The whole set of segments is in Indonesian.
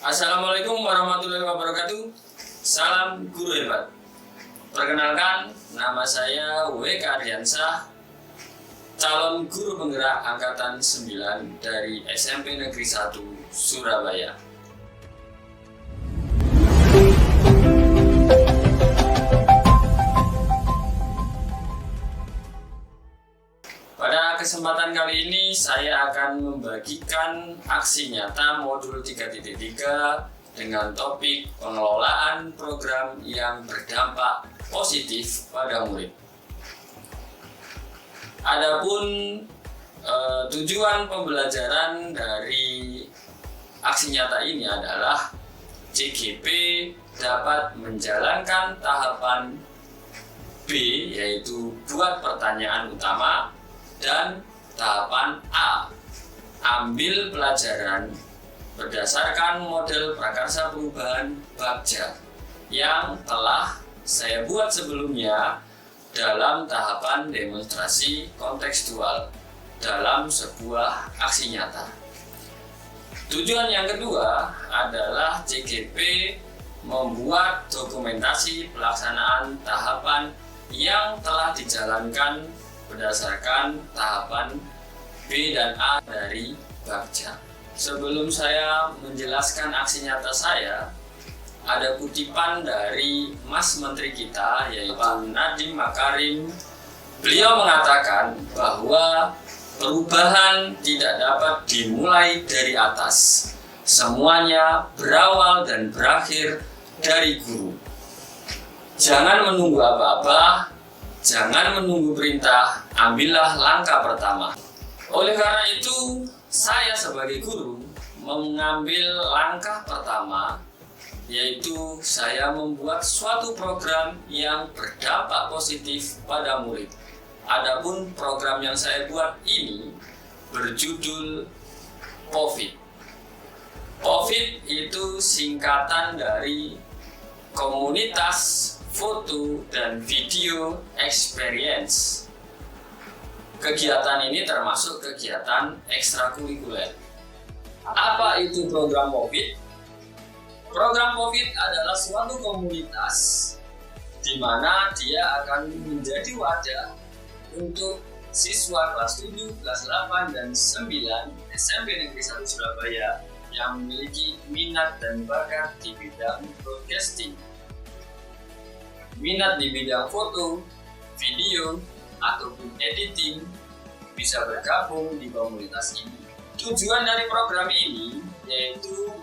Assalamualaikum warahmatullahi wabarakatuh. Salam guru hebat. Perkenalkan, nama saya W.K. Ardiansyah, calon guru penggerak angkatan 9 dari SMP Negeri 1 Surabaya. Pada kesempatan kali ini saya akan membagikan aksi nyata modul 3.3 dengan topik pengelolaan program yang berdampak positif pada murid. Adapun tujuan pembelajaran dari aksi nyata ini adalah CGP dapat menjalankan tahapan B, yaitu buat pertanyaan utama, dan tahapan A, ambil pelajaran berdasarkan model prakarsa perubahan Bagja yang telah saya buat sebelumnya dalam tahapan demonstrasi kontekstual dalam sebuah aksi nyata. Tujuan yang kedua adalah CGP membuat dokumentasi pelaksanaan tahapan yang telah dijalankan berdasarkan tahapan B dan A dari Bagja. Sebelum saya menjelaskan aksi nyata saya, ada kutipan dari Mas Menteri kita, yaitu Pak Nadiem Makarim. Beliau mengatakan bahwa perubahan tidak dapat dimulai dari atas. Semuanya berawal dan berakhir dari guru. Jangan menunggu apa-apa, jangan menunggu perintah, ambillah langkah pertama. Oleh karena itu, saya sebagai guru mengambil langkah pertama, yaitu saya membuat suatu program yang berdampak positif pada murid. Adapun program yang saya buat ini berjudul POVID. POVID itu singkatan dari Komunitas Foto dan Video Experience. Kegiatan ini termasuk kegiatan ekstrakurikuler. Apa itu program POVID? Program POVID adalah suatu komunitas di mana dia akan menjadi wadah untuk siswa kelas 7, kelas 8, dan 9 SMP Negeri 1 Surabaya yang memiliki minat dan bakat di bidang broadcasting, minat di bidang foto, video, ataupun editing, bisa bergabung di komunitas ini. Tujuan dari program ini yaitu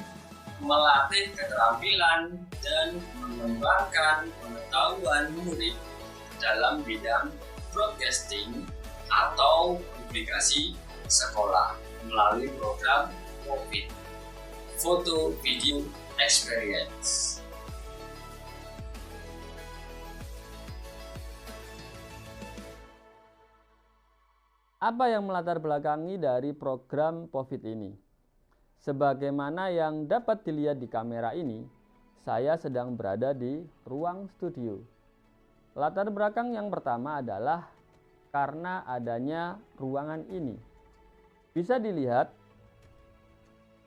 melatih keterampilan dan mengembangkan pengetahuan murid dalam bidang broadcasting atau publikasi sekolah melalui program POVID, Foto Video Experience. Apa yang melatar belakangi dari program POVID ini? Sebagaimana yang dapat dilihat di kamera ini, saya sedang berada di ruang studio. Latar belakang yang pertama adalah karena adanya ruangan ini. Bisa dilihat,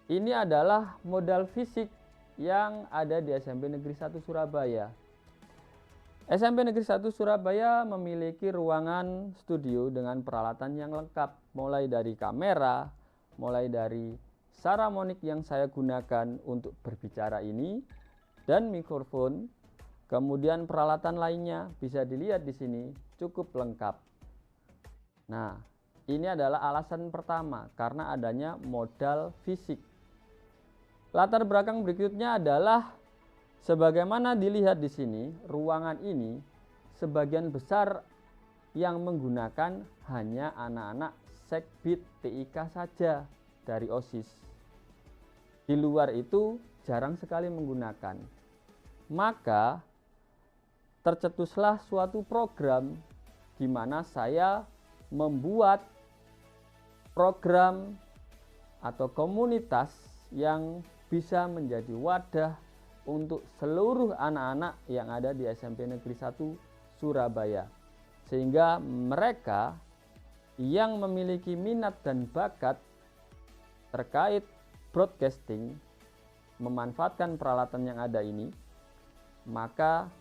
ini adalah modal fisik yang ada di SMP Negeri 1 Surabaya. SMP Negeri 1 Surabaya memiliki ruangan studio dengan peralatan yang lengkap, mulai dari kamera, mulai dari saramonic yang saya gunakan untuk berbicara ini, dan mikrofon, kemudian peralatan lainnya bisa dilihat di sini cukup lengkap. Nah, ini adalah alasan pertama karena adanya modal fisik. Latar belakang berikutnya adalah sebagaimana dilihat di sini, ruangan ini sebagian besar yang menggunakan hanya anak-anak Sekbid TIK saja dari OSIS. Di luar itu jarang sekali menggunakan. Maka tercetuslah suatu program di mana saya membuat program atau komunitas yang bisa menjadi wadah untuk seluruh anak-anak yang ada di SMP Negeri 1 Surabaya, sehingga mereka yang memiliki minat dan bakat terkait broadcasting memanfaatkan peralatan yang ada ini, maka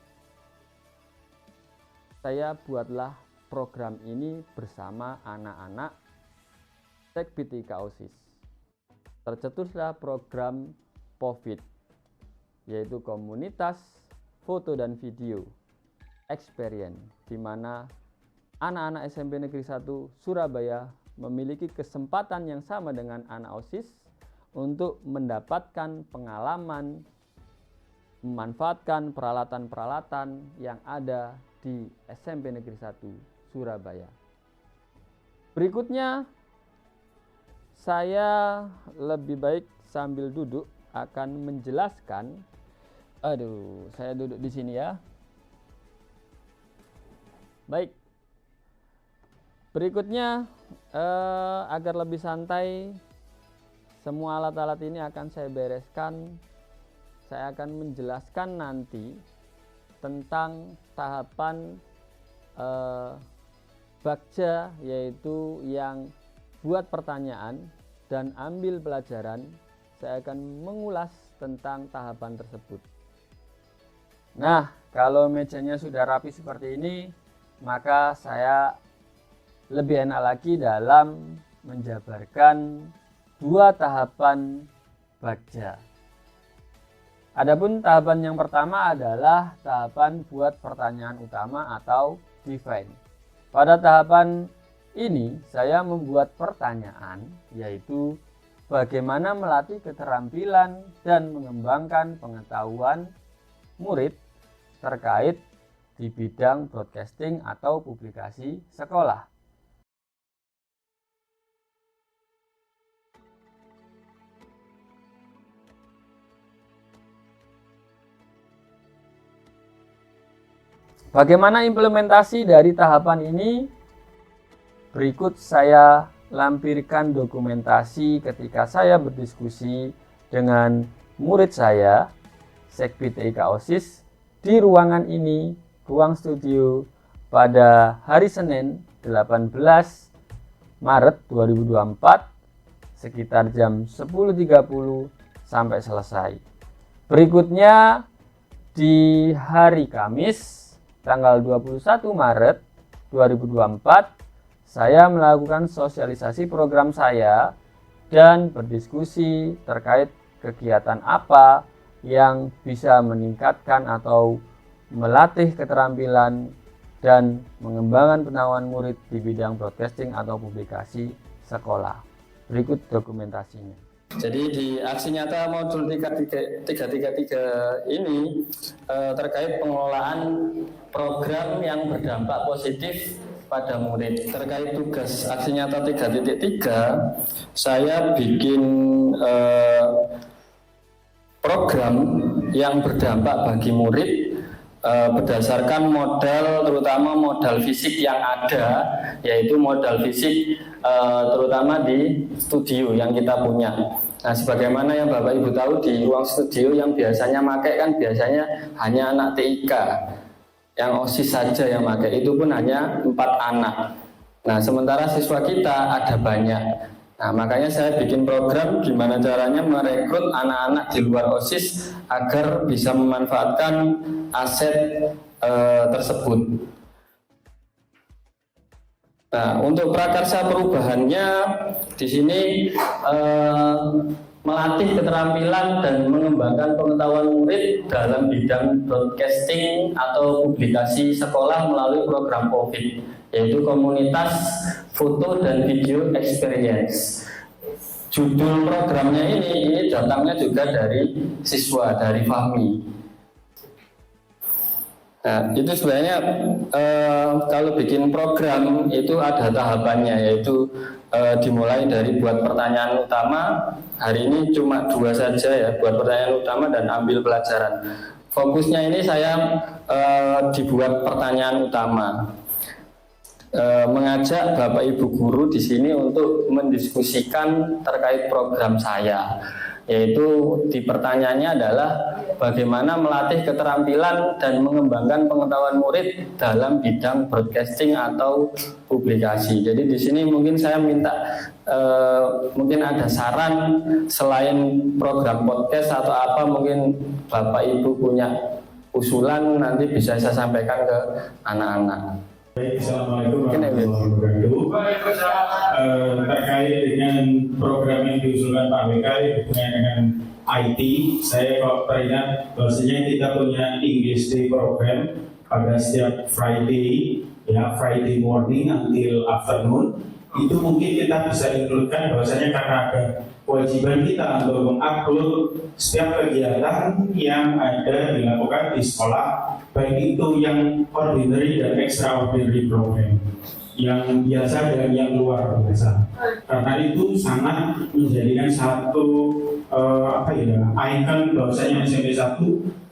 saya buatlah program ini bersama anak-anak Sekbitika OSIS. Tercetuslah program POVID, yaitu komunitas foto dan video experience, di mana anak-anak SMP Negeri 1 Surabaya memiliki kesempatan yang sama dengan anak OSIS untuk mendapatkan pengalaman memanfaatkan peralatan-peralatan yang ada di SMP Negeri 1 Surabaya. Berikutnya, saya lebih baik sambil duduk akan menjelaskan. Saya duduk di sini ya. Baik. Berikutnya, agar lebih santai, semua alat-alat ini akan saya bereskan. Saya akan menjelaskan nanti tentang tahapan Bagja, yaitu yang buat pertanyaan dan ambil pelajaran. Saya akan mengulas tentang tahapan tersebut. Nah, kalau mejanya sudah rapi seperti ini, maka saya lebih enak lagi dalam menjabarkan dua tahapan Bagja. Adapun tahapan yang pertama adalah tahapan buat pertanyaan utama atau define. Pada tahapan ini saya membuat pertanyaan, yaitu bagaimana melatih keterampilan dan mengembangkan pengetahuan murid terkait di bidang broadcasting atau publikasi sekolah. Bagaimana implementasi dari tahapan ini? Berikut saya lampirkan dokumentasi ketika saya berdiskusi dengan murid saya, Sekbitika OSIS, di ruangan ini, ruang studio, pada hari Senin 18 Maret 2024, sekitar jam 10.30 sampai selesai. Berikutnya di hari Kamis, tanggal 21 Maret 2024, saya melakukan sosialisasi program saya dan berdiskusi terkait kegiatan apa yang bisa meningkatkan atau melatih keterampilan dan mengembangkan pengetahuan murid di bidang broadcasting atau publikasi sekolah. Berikut dokumentasinya. Jadi di aksi nyata modul 333 ini terkait pengelolaan program yang berdampak positif pada murid. Terkait tugas aksi nyata 3.3, saya bikin program yang berdampak bagi murid berdasarkan modal, terutama modal fisik yang ada, yaitu modal fisik terutama di studio yang kita punya. Nah, sebagaimana yang Bapak Ibu tahu, di ruang studio yang biasanya pakai kan biasanya hanya anak TIK, yang OSIS saja yang pakai, itu pun hanya 4 anak. Nah, sementara siswa kita ada banyak. Nah, makanya saya bikin program gimana caranya merekrut anak-anak di luar OSIS agar bisa memanfaatkan aset tersebut. Nah, untuk prakarsa perubahannya di sini melatih keterampilan dan mengembangkan pengetahuan murid dalam bidang broadcasting atau publikasi sekolah melalui program POVID, yaitu komunitas foto dan video experience. Judul programnya ini datangnya juga dari siswa, dari Fahmi. Nah, itu sebenarnya kalau bikin program itu ada tahapannya, yaitu dimulai dari buat pertanyaan utama. Hari ini cuma 2 saja ya, buat pertanyaan utama dan ambil pelajaran. Fokusnya ini saya dibuat pertanyaan utama. Mengajak Bapak Ibu guru di sini untuk mendiskusikan terkait program saya. yaitu di pertanyaannya adalah bagaimana melatih keterampilan dan mengembangkan pengetahuan murid dalam bidang broadcasting atau publikasi. Jadi di sini mungkin saya minta mungkin ada saran selain program podcast atau apa, mungkin Bapak Ibu punya usulan, nanti bisa saya sampaikan ke anak-anak. Baik, Assalamualaikum warahmatullahi wabarakatuh. Terkait dengan program yang diusulkan Pak WK hubungannya dengan IT, saya kok teringat bahwasanya kita punya English Day program pada setiap Friday, ya Friday morning until afternoon. Itu mungkin kita bisa includekan bahwasanya karena ada kewajiban kita untuk mengupload setiap kegiatan yang ada dilakukan di sekolah, baik itu yang ordinary dan extraordinary program, yang biasa dan yang luar biasa. Karena itu sangat menjadikan satu icon bahwasanya SMP 1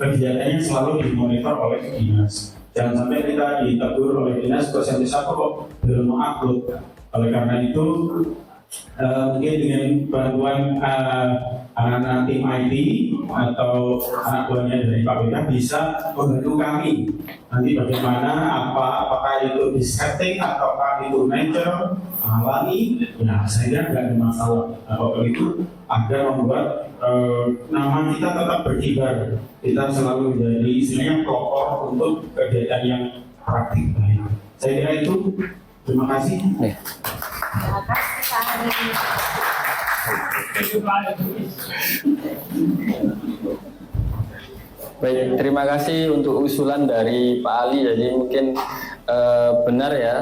kegiatannya selalu dimonitor oleh dinas. Jangan sampai kita ditegur oleh dinas ke SMP 1 kok belum mengupload. Oleh karena itu mungkin dengan bantuan anak-anak tim IT atau anak buahnya dari Pak WK bisa membantu kami nanti bagaimana, apakah itu di setting ataukah itu natural alami, ya saya kira nggak ada masalah. Apapun itu agar membuat nama kita tetap berkibar, kita selalu menjadi istilahnya pelopor untuk kegiatan yang praktik baik. Saya kira itu. Terima kasih. Baik, terima kasih untuk usulan dari Pak Ali. Jadi mungkin benar ya,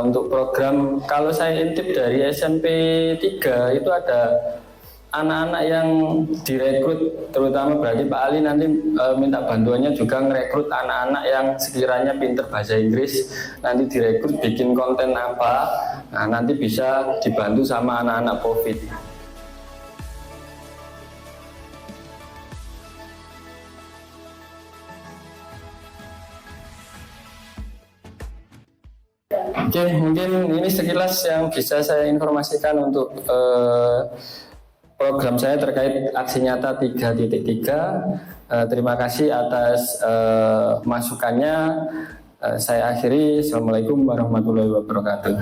untuk program, kalau saya intip dari SMP 3 itu ada anak-anak yang direkrut, terutama berarti Pak Ali nanti minta bantuannya juga ngerekrut anak-anak yang sekiranya pinter bahasa Inggris, nanti direkrut bikin konten apa, nah nanti bisa dibantu sama anak-anak COVID. Oke, mungkin ini sekilas yang bisa saya informasikan untuk program saya terkait aksi nyata 3.3. Terima kasih atas masukannya. Saya akhiri. Assalamualaikum warahmatullahi wabarakatuh.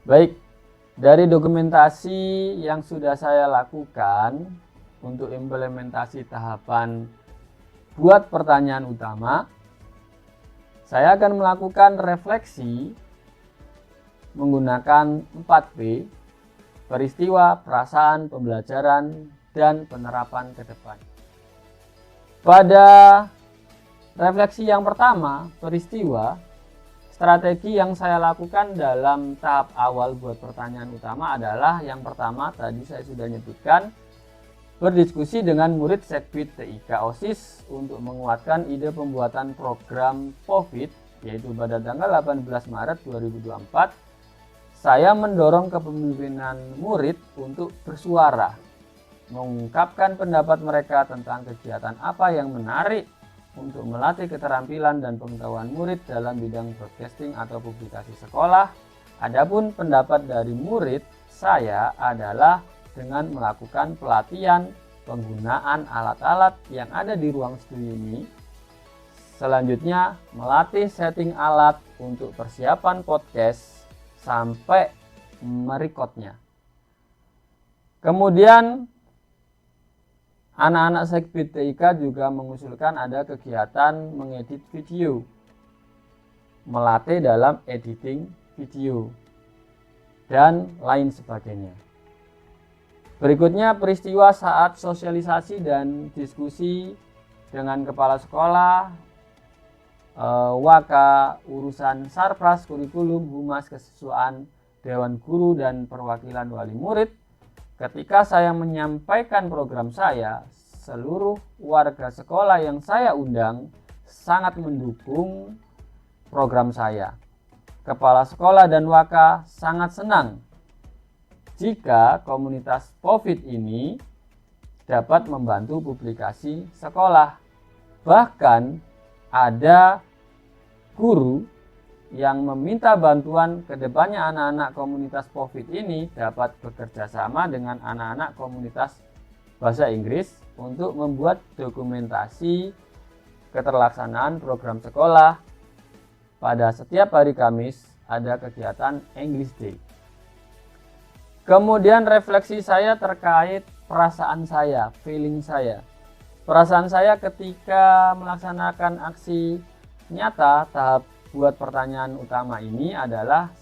Baik, dari dokumentasi yang sudah saya lakukan untuk implementasi tahapan buat pertanyaan utama, saya akan melakukan refleksi menggunakan 4P, peristiwa, perasaan, pembelajaran, dan penerapan ke depan. Pada refleksi yang pertama, peristiwa, strategi yang saya lakukan dalam tahap awal buat pertanyaan utama adalah yang pertama, tadi saya sudah nyebutkan, berdiskusi dengan murid Sekbid TIK OSIS untuk menguatkan ide pembuatan program COVID, yaitu pada tanggal 18 Maret 2024, saya mendorong kepemimpinan murid untuk bersuara, mengungkapkan pendapat mereka tentang kegiatan apa yang menarik untuk melatih keterampilan dan pengetahuan murid dalam bidang broadcasting atau publikasi sekolah. Adapun pendapat dari murid saya adalah dengan melakukan pelatihan penggunaan alat-alat yang ada di ruang studio ini. Selanjutnya, melatih setting alat untuk persiapan podcast sampai merekodnya. Kemudian anak-anak Sekbid TIK juga mengusulkan ada kegiatan mengedit video, melatih dalam editing video, dan lain sebagainya. Berikutnya peristiwa saat sosialisasi dan diskusi dengan kepala sekolah, Waka, urusan Sarpras, kurikulum, humas, kesiswaan, dewan guru, dan perwakilan wali murid. Ketika saya menyampaikan program saya, seluruh warga sekolah yang saya undang sangat mendukung program saya. Kepala sekolah dan Waka sangat senang jika komunitas COVID ini dapat membantu publikasi sekolah. Bahkan ada guru yang meminta bantuan kedepannya anak-anak komunitas POVID ini dapat bekerja sama dengan anak-anak komunitas bahasa Inggris untuk membuat dokumentasi keterlaksanaan program sekolah. Pada setiap hari Kamis ada kegiatan English Day. Kemudian refleksi saya terkait perasaan saya, feeling saya. Perasaan saya ketika melaksanakan aksi nyata tahap buat pertanyaan utama ini adalah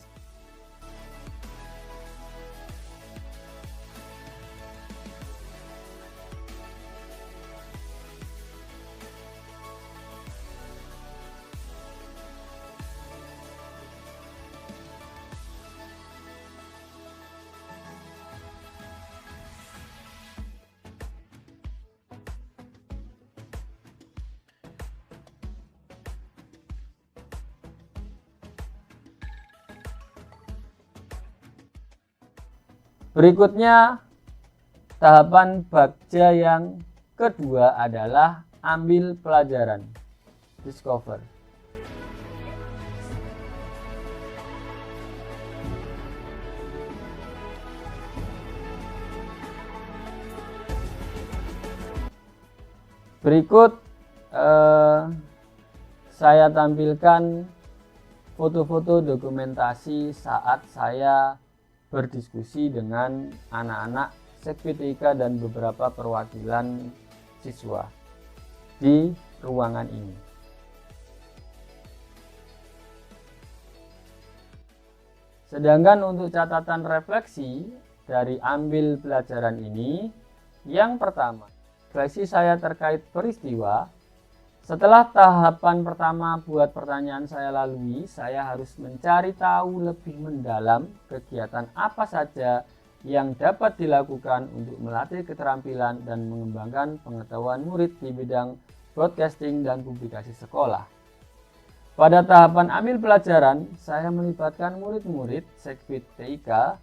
berikutnya. Tahapan bagja yang kedua adalah ambil pelajaran, discover. Berikut saya tampilkan foto-foto dokumentasi saat saya berdiskusi dengan anak-anak Sekbid TIK dan beberapa perwakilan siswa di ruangan ini. Sedangkan untuk catatan refleksi dari ambil pelajaran ini, yang pertama, refleksi saya terkait peristiwa. Setelah tahapan pertama buat pertanyaan saya lalui, saya harus mencari tahu lebih mendalam kegiatan apa saja yang dapat dilakukan untuk melatih keterampilan dan mengembangkan pengetahuan murid di bidang broadcasting dan publikasi sekolah. Pada tahapan ambil pelajaran, saya melibatkan murid-murid Sekbid TIK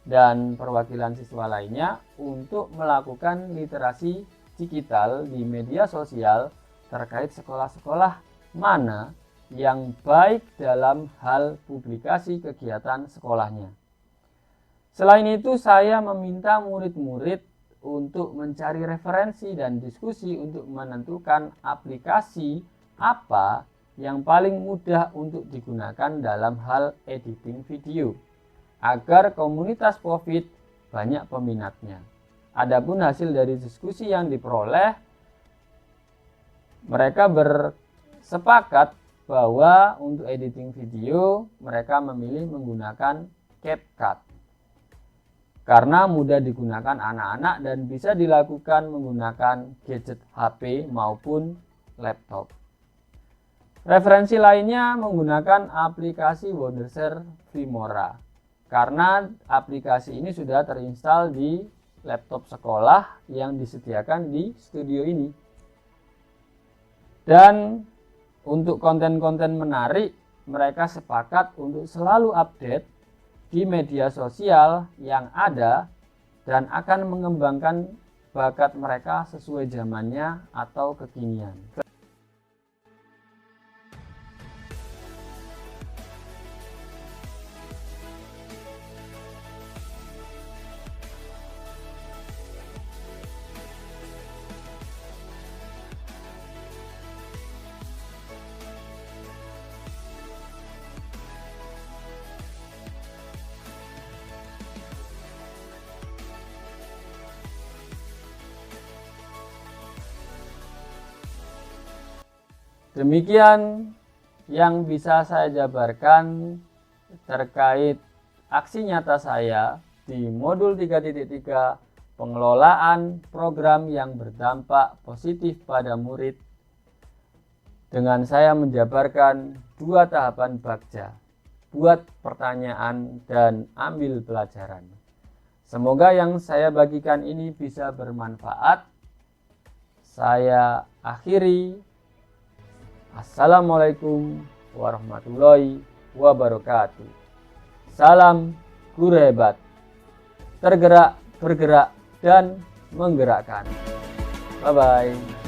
dan perwakilan siswa lainnya untuk melakukan literasi digital di media sosial terkait sekolah-sekolah mana yang baik dalam hal publikasi kegiatan sekolahnya. Selain itu, saya meminta murid-murid untuk mencari referensi dan diskusi untuk menentukan aplikasi apa yang paling mudah untuk digunakan dalam hal editing video, agar komunitas POVID banyak peminatnya. Adapun hasil dari diskusi yang diperoleh, mereka bersepakat bahwa untuk editing video mereka memilih menggunakan CapCut karena mudah digunakan anak-anak dan bisa dilakukan menggunakan gadget HP maupun laptop. Referensi lainnya menggunakan aplikasi Wondershare Filmora karena aplikasi ini sudah terinstal di laptop sekolah yang disediakan di studio ini. Dan untuk konten-konten menarik, mereka sepakat untuk selalu update di media sosial yang ada dan akan mengembangkan bakat mereka sesuai zamannya atau kekinian. Demikian yang bisa saya jabarkan terkait aksi nyata saya di modul 3.3 pengelolaan program yang berdampak positif pada murid dengan saya menjabarkan 2 tahapan bagja, buat pertanyaan dan ambil pelajaran. Semoga yang saya bagikan ini bisa bermanfaat. Saya akhiri. Assalamualaikum warahmatullahi wabarakatuh. Salam guru hebat, tergerak, bergerak, dan menggerakkan. Bye-bye.